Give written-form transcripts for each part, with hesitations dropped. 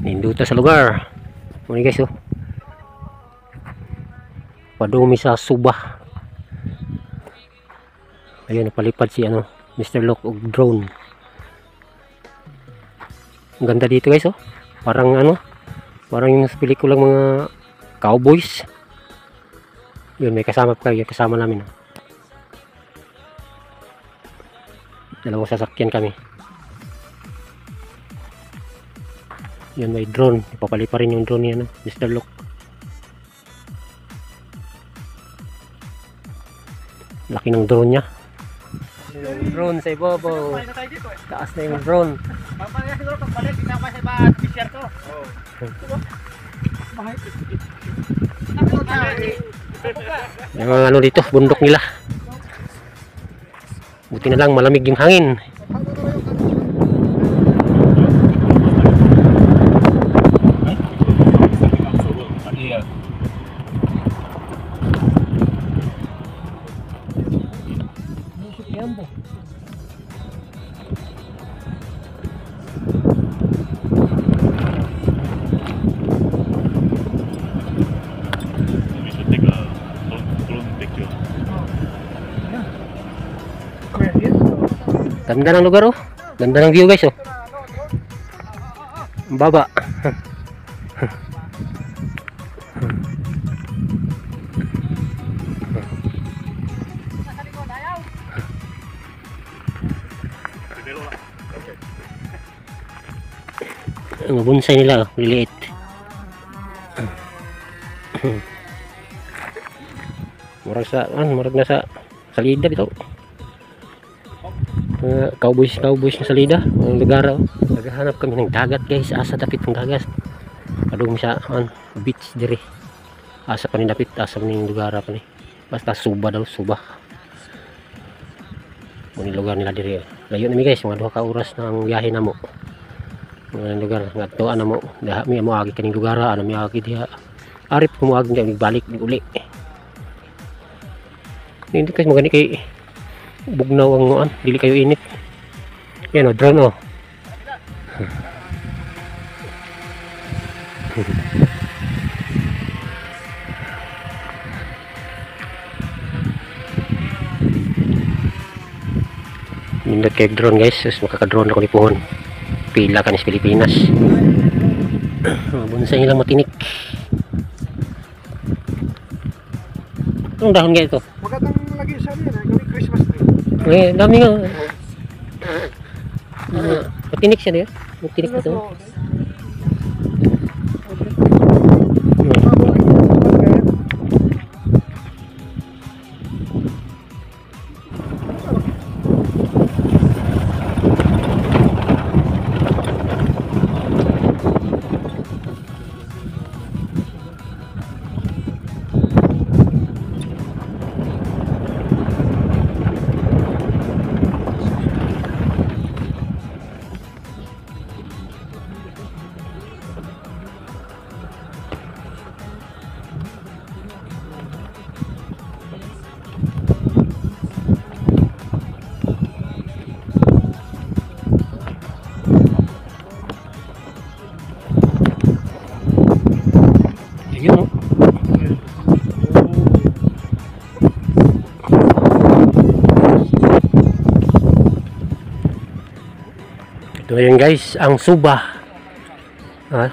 Ninduta sa lugar. Muna guys oh. Padumi sa Suba. Ayun, napalipad si ano, Mr. Lock og drone. Ang ganda dito guys oh. Parang ano, parang yung sa pelikulang mga cowboys. Yun, may kasama pa kayo, kasama namin. Dalawang sasakyan kami. Yun, may drone. Ipapali pa rin yung drone niya, no? Mr. Look. Laki ng drone niya. Yung drone sa ibabaw. Taas na yung drone. Mamaya siguro pagbalik, tingnan pa sa iba t-shirt ko. Yung mga ano dito, bundok nila. Buti na lang malamig yung hangin. Ganda ng lugar oh. Ganda ng view guys oh. Ang baba. Ang bonsai nila oh, liliit. Murag na sa salida dito. Cowboys na salida ang lugar oh. Naghahanap kami ng dagat guys, asa dapit ng dagat. Padung siya beach dire. Asa pa ni dapit, asa pa ni lugar pa ni. Basta Suba daw, Suba. Muni lugar nila dire. Layo nami guys, mga 2 ka oras na ang biyahe namo. Mga lugar ngadto ana mo, daha mi amo agi kaning lugar, ana mi agi diha. Arip ko mo agi balik uli. Hindi kasi magani kay bugnaw ang muan, dili kayo init. Yan o, drone o. Nindot kay drone guys, sus makaka-drone ako ni Puhon. Pila ka ni sa Pilipinas. Bonsai nila matinik. Anong dahon nga ito? Magandang lagi sa amin, gawing Christmas tree. Eh, dami nga. Matinik siya diya. Matinik na ito. Ayun oh. Ito yun guys, ang Suba.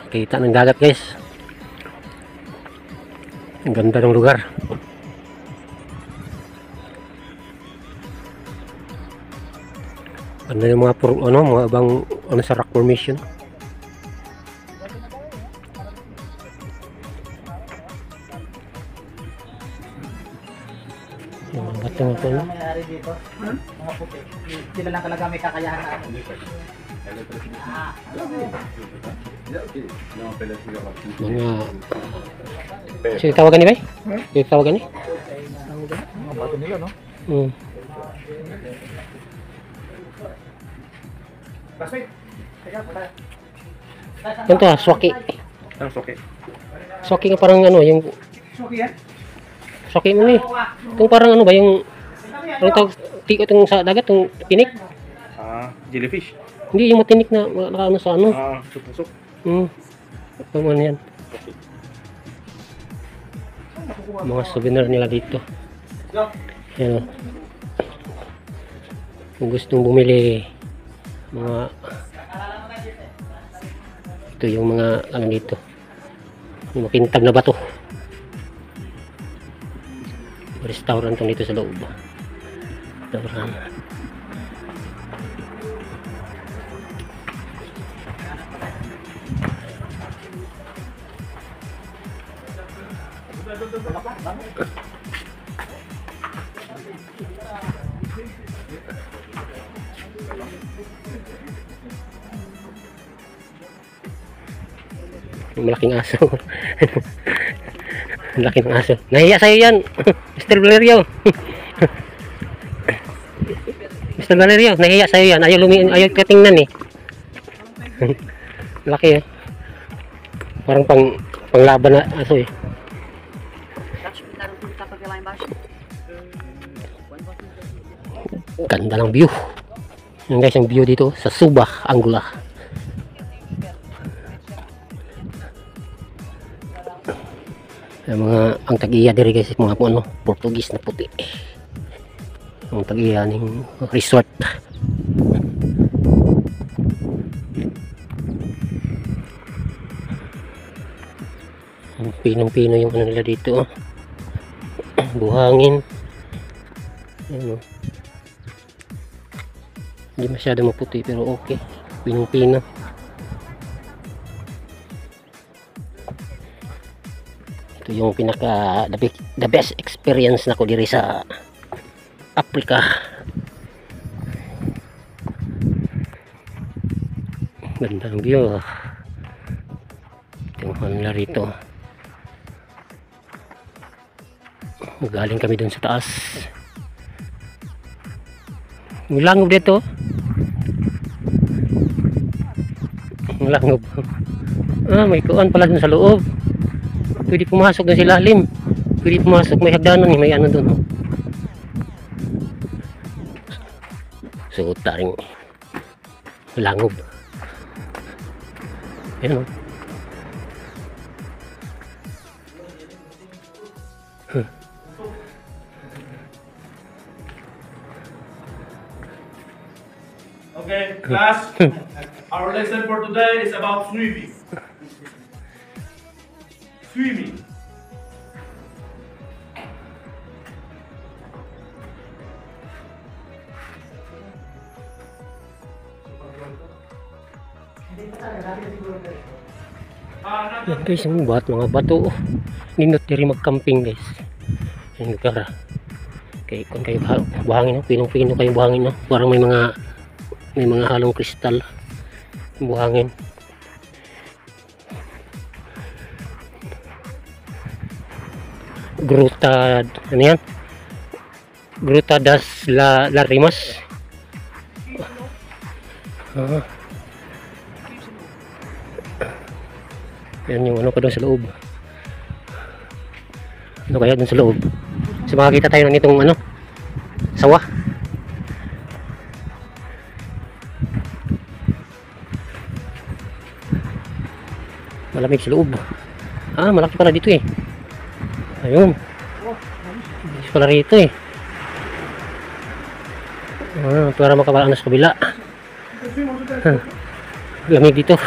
Kita ng dagat guys. Ang ganda ng lugar. Ano yung mga mga ibang sa rock formation. Yung bato ito no? May-ari dito, mga puti. Sila lang talaga may kakayahan na ako. Mga sino tawagan ni bay? Sino tawagan ni? Mga bato nila, no? Ito swaki. Ang soke. Swaki nga parang ano yung Soke yan? swaki mo ni. Itong parang ano ba yung ano tawag tiko itong sa dagat itong tinik? Jellyfish. Hindi yung matinik na nakaano sa ano. Susok-susok. Ano yan? Mga souvenir nila dito. Ayan, oh. Kung gustong bumili, mga ito yung mga ano dito, yung makintag na bato. Restaurant dito sa loob. Restaurant. Yung malaking aso. Ang laki ng aso. Nahiya sa'yo yan. Mr. Valerio. Mr. Valerio, nahiya sa'yo yan. Ayaw katingnan eh. Laki eh. Parang panglaban na aso eh. Ganda ng view. Yan guys, yung view dito sa Suba, Angola. Yung mga ang tag-iya diri guys, mga po ano, Portugese na puti. Ang tag-iya ning resort. Pinong-pino yung ano nila dito. Buhangin. Ano. Hindi masyado maputi pero okay. Pinong-pino. Ito yung pinaka the best experience na ko diri sa Africa. Ganda ang view. Tingnan nila rito. Galing kami dun sa taas. Ang langob dito. Ang langob. May kuan pala dun sa loob. Pwede pumasok na sila lalim. Pwede pumasok, may hagdanan eh, may ano doon. So, taring langob. Ayan o. Okay, class, our lesson for today is about swimming. Swimming. Yan guys, yung mga bato. Nindot diri mag-camping guys. Yung lugar. Okay, kung kayo buhangin, pinong-pino kayo buhangin, no? Parang may mga halong kristal. Buhangin. Gruta, ano yan? Gruta das Larimas. Yan yung ano pa doon sa loob. Ano kaya doon sa loob? So makakita tayo ng itong ano, sawa. Malamig sa loob. Malaki pala dito eh. Ayun. Malaki pala rito eh. Para makabalaan sa kabila. Lamig dito.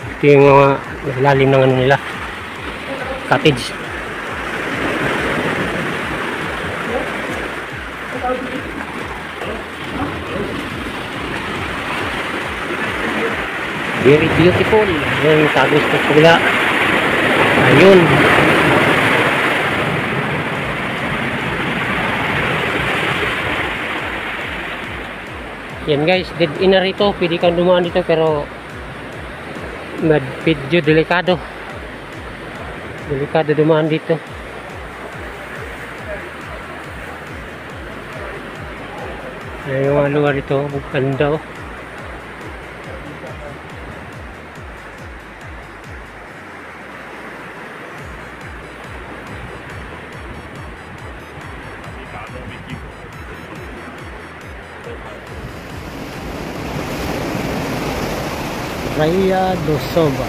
Ito yung mga lalim ng ano nila, cottage. Very beautiful. Yung tagos sa kabila. Ayun. Yan guys, dead end na rito. Pwede kang dumaan dito pero medyo delikado. Delikado dumaan dito. Ayan yung mga lugar dito. Ganda oh. Praia do Soba.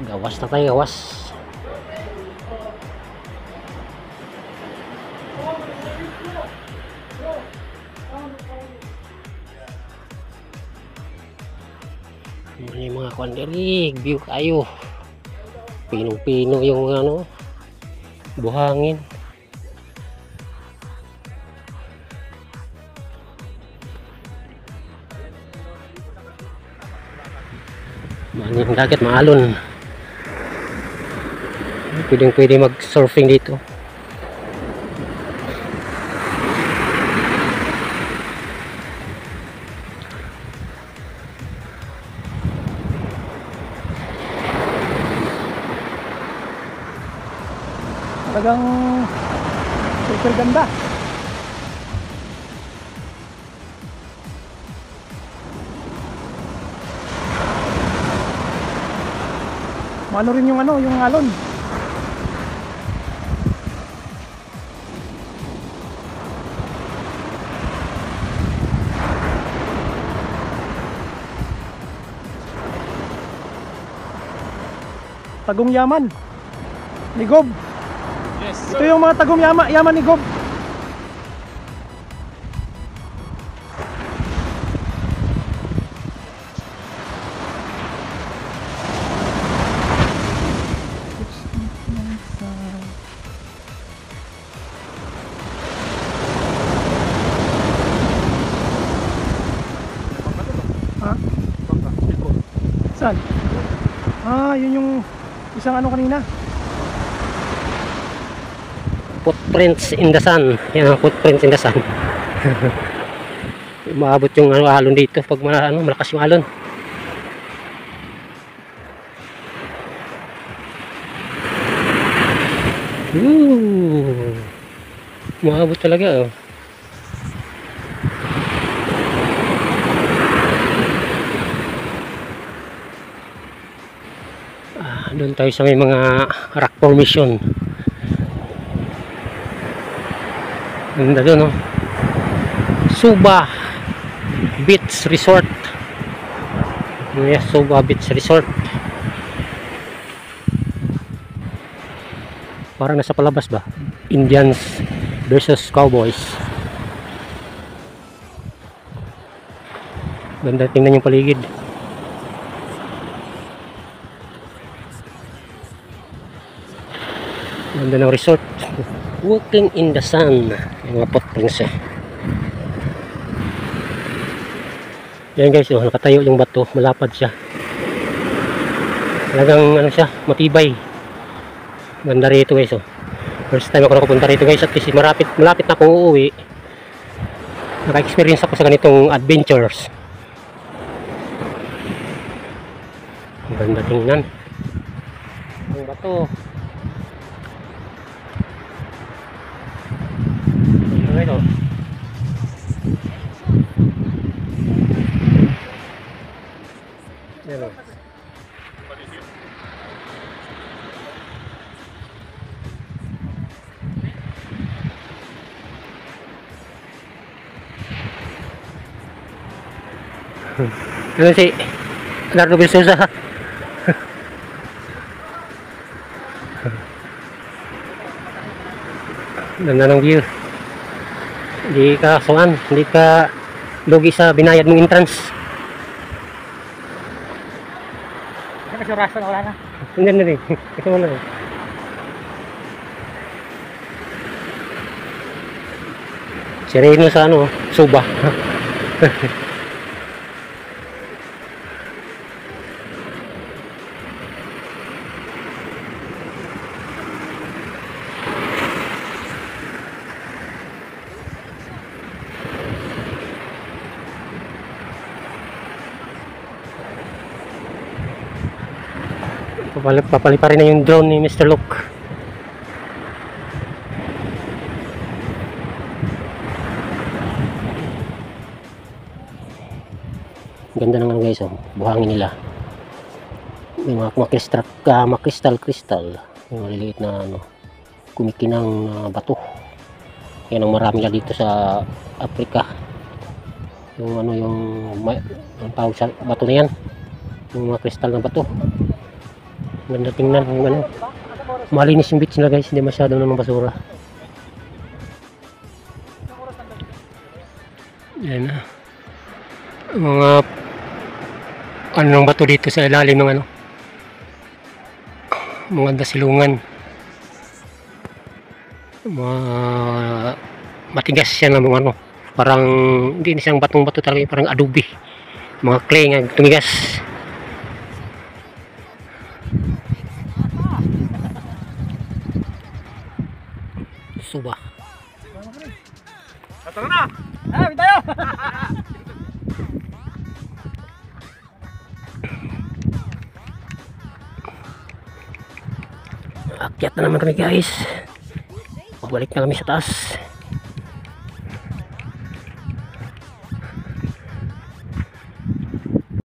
Gawas na tayo, gawas. May mga kwanderig, view kayo. Pinong-pino yung ano, buhangin. Yung dagat maalon. Pwede mag-surfing dito. Talagang super ganda. Ano rin yung ano, yung alon. Tagong Yaman ni Gob. Yes, Ito yung mga tagong yaman ni Gob. Ha? Saan? Ah, yun yung isang ano kanina. Footprints in the sun. Yan ang footprints in the sun. Maabot yung ano, alon dito pag malakas yung alon. Maabot talaga, oh. Doon tayo sa may mga rock formation. Ganda doon, oh. Suba Beach Resort. Yes, Suba Beach Resort. Parang nasa palabas ba? Indians versus Cowboys. Ganda, tingnan yung paligid. Ganda ng resort. Walking in the sun. Yung mga footprints, eh. Yan guys, oh, nakatayo yung bato. Malapad siya. Talagang ano siya, matibay. Ganda rito guys, oh. First time ako nakapunta rito guys, at kasi malapit na akong uuwi. Naka-experience ako sa ganitong adventures. Ang ganda tingnan. Ang bato. Ito. Yan, oh. Ano si Nardo Bilsosa? Ganda ng view. Hindi ka suan, hindi ka lugi sa binayad mong entrance. Kasi rasa na wala na. Hindi na rin. Ito mo na rin. Sereno sa ano, Suba. Papaliparin na yung drone ni Mr. Luke. Ganda naman guys, oh. Buhangin nila. May mga kristal. May maliliit na ano, kumikinang bato. Yan ang marami na dito sa Africa. Yung ano, ang tawag sa bato na yan. Yung mga kristal na bato. Ganda tingnan yung ano. Malinis yung beach nila guys, hindi masyado ng basura. Yan na. Mga ano ng bato dito sa ilalim ng ano, mga dasilungan. Mga matigas siya ng mga ano, parang hindi na siyang batong bato talaga, parang adobe, mga clay nga tumigas. Suba. Tara na! Tayo! Akyat na naman kami guys. Pabalik na kami sa taas.